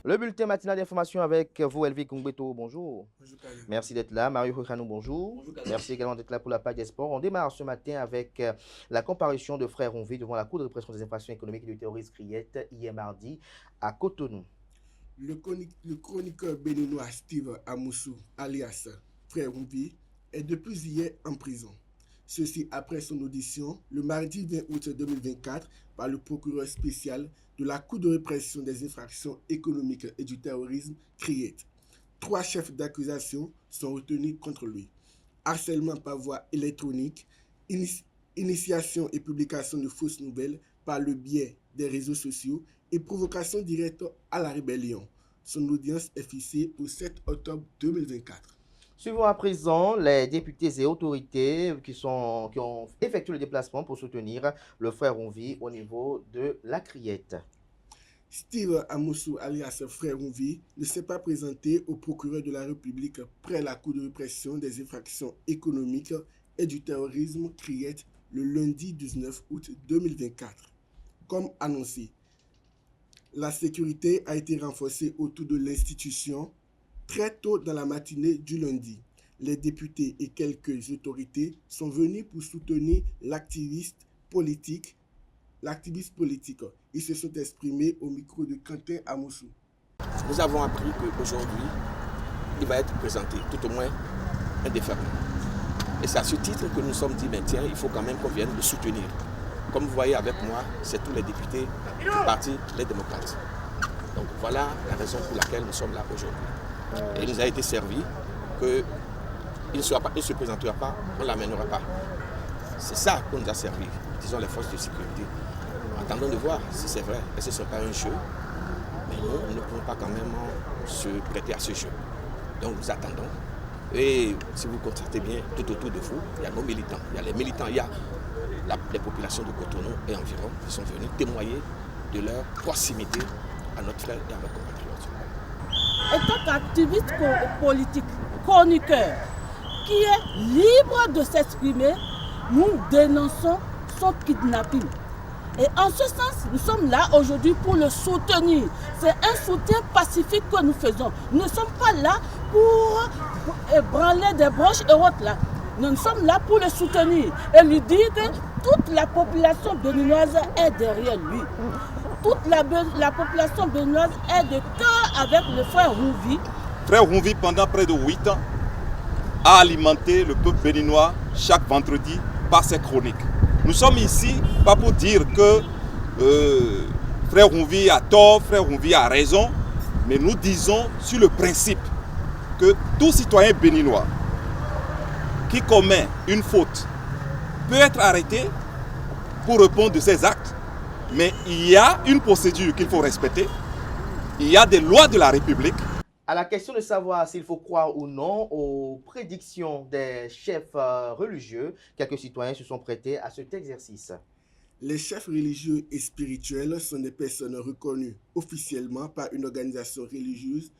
Le bulletin matinal d'information avec vous, Elvi Kungbeto, bonjour. Bonjour, Karim. Merci d'être là. Mario Hokanou, bonjour. Bonjour, Karim. Merci également d'être là pour la page des sports. On démarre ce matin avec la comparution de Frère Ronvi devant la Cour de répression des infractions économiques et du terrorisme CRIET hier mardi à Cotonou. Le chroniqueur béninois Steve Amoussou, alias Frère Ronvi, est depuis hier en prison. Ceci après son audition le mardi 20 août 2024 par le procureur spécial de la Cour de répression des infractions économiques et du terrorisme CRIET. 3 chefs d'accusation sont retenus contre lui. Harcèlement par voie électronique, initiation et publication de fausses nouvelles par le biais des réseaux sociaux et provocation directe à la rébellion. Son audience est fixée au 7 octobre 2024. Suivons à présent les députés et autorités qui ont effectué le déplacement pour soutenir le Frère Ronvi au niveau de la CRIET. Steve Amoussou, alias Frère Ronvi, ne s'est pas présenté au procureur de la République près la Cour de répression des infractions économiques et du terrorisme CRIET le lundi 19 août 2024. Comme annoncé, la sécurité a été renforcée autour de l'institution très tôt dans la matinée du lundi. Les députés et quelques autorités sont venus pour soutenir l'activiste politique. Ils se sont exprimés au micro de Quentin Amoussou. Nous avons appris qu'aujourd'hui, il va être présenté, tout au moins un déferment. Et c'est à ce titre que nous nous sommes dit, ben tiens, il faut quand même qu'on vienne le soutenir. Comme vous voyez avec moi, c'est tous les députés du parti Les Démocrates. Donc voilà la raison pour laquelle nous sommes là aujourd'hui. Et il nous a été servi qu'il ne se présentera pas, on ne l'amènera pas. C'est ça qu'on nous a servi, disons les forces de sécurité. Attendons de voir si c'est vrai. Et ce ne sera pas un jeu. Mais nous ne pouvons pas quand même se prêter à ce jeu. Donc nous attendons. Et si vous constatez bien, tout autour de vous, il y a nos militants. Il y a les militants, il y a les populations de Cotonou et environ qui sont venus témoigner de leur proximité à notre frère et à nos compatriotes. En tant qu'activiste politique, chroniqueur, qui est libre de s'exprimer, nous dénonçons son kidnapping. Et en ce sens, nous sommes là aujourd'hui pour le soutenir. C'est un soutien pacifique que nous faisons. Nous ne sommes pas là pour branler des broches et autres là. Nous sommes là pour le soutenir et lui dire que toute la population béninoise est derrière lui. Toute la population béninoise est de cœur avec le frère Ronvi. Frère Ronvi, pendant près de 8 ans, a alimenté le peuple béninois chaque vendredi par ses chroniques. Nous sommes ici pas pour dire que Frère Ronvi a tort, Frère Ronvi a raison, mais nous disons sur le principe que tout citoyen béninois qui commet une faute peut être arrêté pour répondre de ses actes, mais il y a une procédure qu'il faut respecter, il y a des lois de la République. À la question de savoir s'il faut croire ou non aux prédictions des chefs religieux, quelques citoyens se sont prêtés à cet exercice. Les chefs religieux et spirituels sont des personnes reconnues officiellement par une organisation religieuse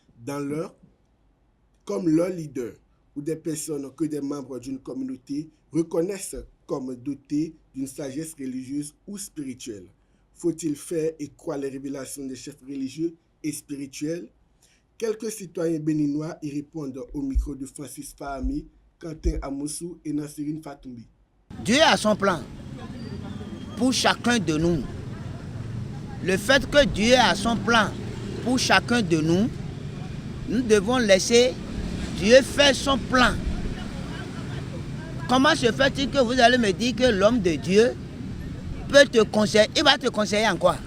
comme leur leader, ou des personnes que des membres d'une communauté reconnaissent comme dotées d'une sagesse religieuse ou spirituelle. Faut-il faire et croire les révélations des chefs religieux et spirituels? Quelques citoyens béninois y répondent au micro de Francis Fahami, Quentin Amoussou et Nassirine Fatoumbi. Dieu a son plan pour chacun de nous. Le fait que Dieu a son plan pour chacun de nous, nous devons laisser Dieu faire son plan. Comment se fait-il que vous allez me dire que l'homme de Dieu peut te conseiller? Il va te conseiller en quoi?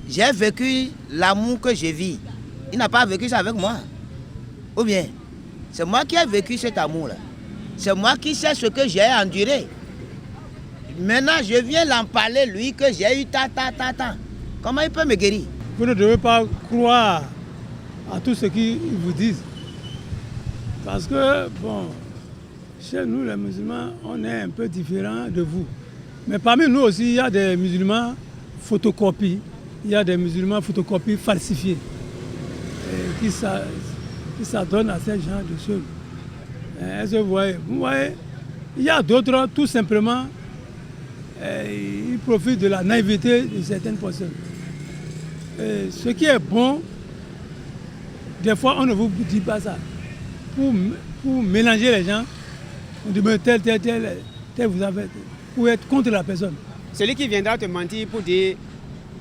J'ai vécu l'amour que je vis. Il n'a pas vécu ça avec moi. Ou bien, c'est moi qui ai vécu cet amour-là. C'est moi qui sais ce que j'ai enduré. Maintenant, je viens l'en parler, lui, que j'ai eu tant. Comment il peut me guérir? Vous ne devez pas croire à tout ce qu'ils vous disent. Parce que, bon, chez nous, les musulmans, on est un peu différents de vous. Mais parmi nous aussi, il y a des musulmans photocopies. Il y a des musulmans photocopies falsifiées. Qui s'adonnent à ce genre de choses. Est-ce que vous voyez, il y a d'autres, tout simplement, ils profitent de la naïveté de certaines personnes. ce qui est bon, des fois on ne vous dit pas ça. Pour mélanger les gens, on dit tel vous avez, pour être contre la personne. Celui qui viendra te mentir pour dire,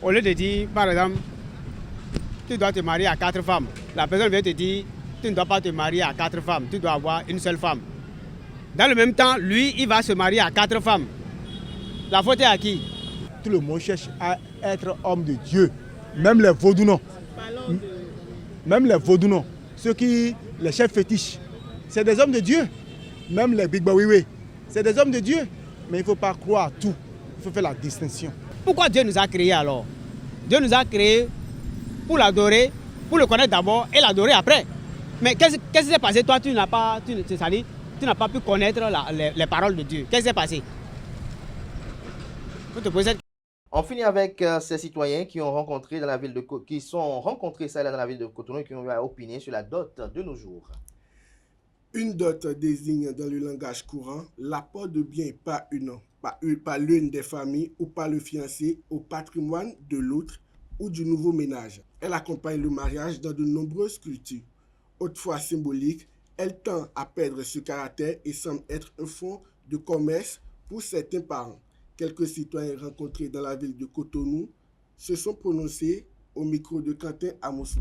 au lieu de dire, par exemple, tu dois te marier à 4 femmes, la personne vient te dire, tu ne dois pas te marier à 4 femmes, tu dois avoir une seule femme. Dans le même temps, lui, il va se marier à 4 femmes. La faute est à qui? Tout le monde cherche à être homme de Dieu, même les vaudounos. Même les vaudounos, les chefs fétiches, c'est des hommes de Dieu. Même les Big Bawiwe, c'est des hommes de Dieu. Mais il ne faut pas croire à tout, il faut faire la distinction. Pourquoi Dieu nous a créés alors? Dieu nous a créés pour l'adorer, pour le connaître d'abord et l'adorer après. Mais qu'est-ce qui s'est passé? Toi, tu n'as pas pu connaître les paroles de Dieu. Qu'est-ce qui s'est passé? Faut te poser cette... On finit avec ces citoyens qui sont rencontrés dans la ville de Cotonou et qui ont opiné sur la dot de nos jours. Une dot désigne dans le langage courant l'apport de biens par l'une des familles ou par le fiancé au patrimoine de l'autre ou du nouveau ménage. Elle accompagne le mariage dans de nombreuses cultures. Autrefois symbolique, elle tend à perdre ce caractère et semble être un fonds de commerce pour certains parents. Quelques citoyens rencontrés dans la ville de Cotonou se sont prononcés au micro de Quentin Amoussou.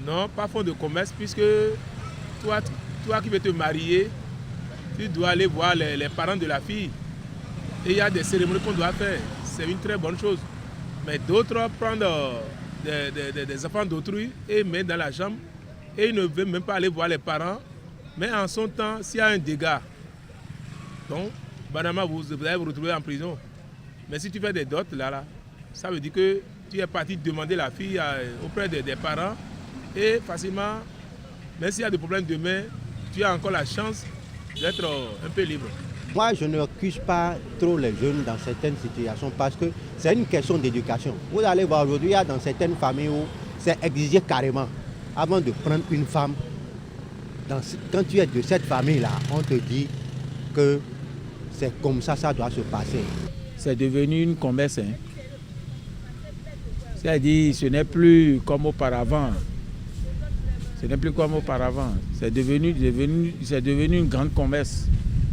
Non, pas fonds de commerce, puisque toi qui veux te marier, tu dois aller voir les parents de la fille. Et il y a des cérémonies qu'on doit faire. C'est une très bonne chose. Mais d'autres prennent des enfants d'autrui et mettent dans la chambre. Et ils ne veulent même pas aller voir les parents. Mais en son temps, s'il y a un dégât, donc, banama, vous allez vous retrouver en prison. Mais si tu fais des dots, là, ça veut dire que tu es parti demander la fille auprès des parents. Et facilement, même s'il y a des problèmes demain, tu as encore la chance d'être un peu libre. Moi, je n'accuse pas trop les jeunes dans certaines situations parce que c'est une question d'éducation. Vous allez voir aujourd'hui, il y a dans certaines familles où c'est exigé carrément. Avant de prendre une femme, quand tu es de cette famille-là, on te dit que c'est comme ça doit se passer. C'est devenu une commerce. C'est-à-dire, ce n'est plus comme auparavant. Ce n'est plus comme auparavant. C'est devenu une grande commerce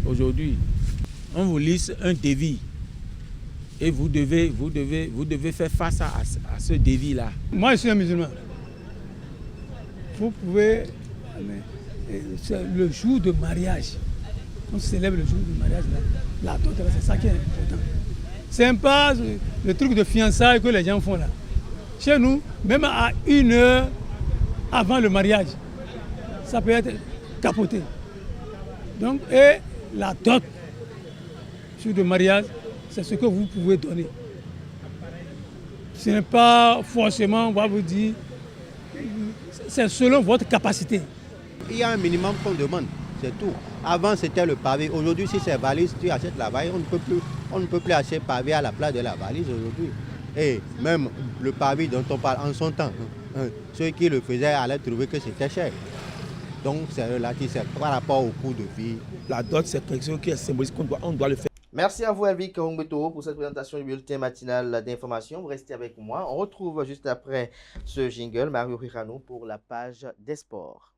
aujourd'hui. On vous lisse un devis et vous devez faire face à ce devis-là. Moi, je suis un musulman. Vous pouvez... C'est le jour de mariage. On célèbre le jour du mariage. La dot, c'est ça qui est important. C'est pas le truc de fiançailles que les gens font là. Chez nous, même à 1 heure avant le mariage, ça peut être capoté. Donc, et la dot sur le mariage, c'est ce que vous pouvez donner. Ce n'est pas forcément, on va vous dire, c'est selon votre capacité. Il y a un minimum qu'on demande, c'est tout. Avant, c'était le pavé. Aujourd'hui, si c'est valise, tu achètes la valise. On ne peut plus acheter pavé à la place de la valise aujourd'hui. Et même le pavé dont on parle en son temps, ceux qui le faisaient allaient trouver que c'était cher. Donc, c'est relatif, c'est par rapport au coût de vie. La dot, c'est quelque chose qui est symbolique, on doit le faire. Merci à vous, Elvic Karungbeto, pour cette présentation du bulletin matinal d'information. Vous restez avec moi. On retrouve juste après ce jingle Mario Hirano pour la page des sports.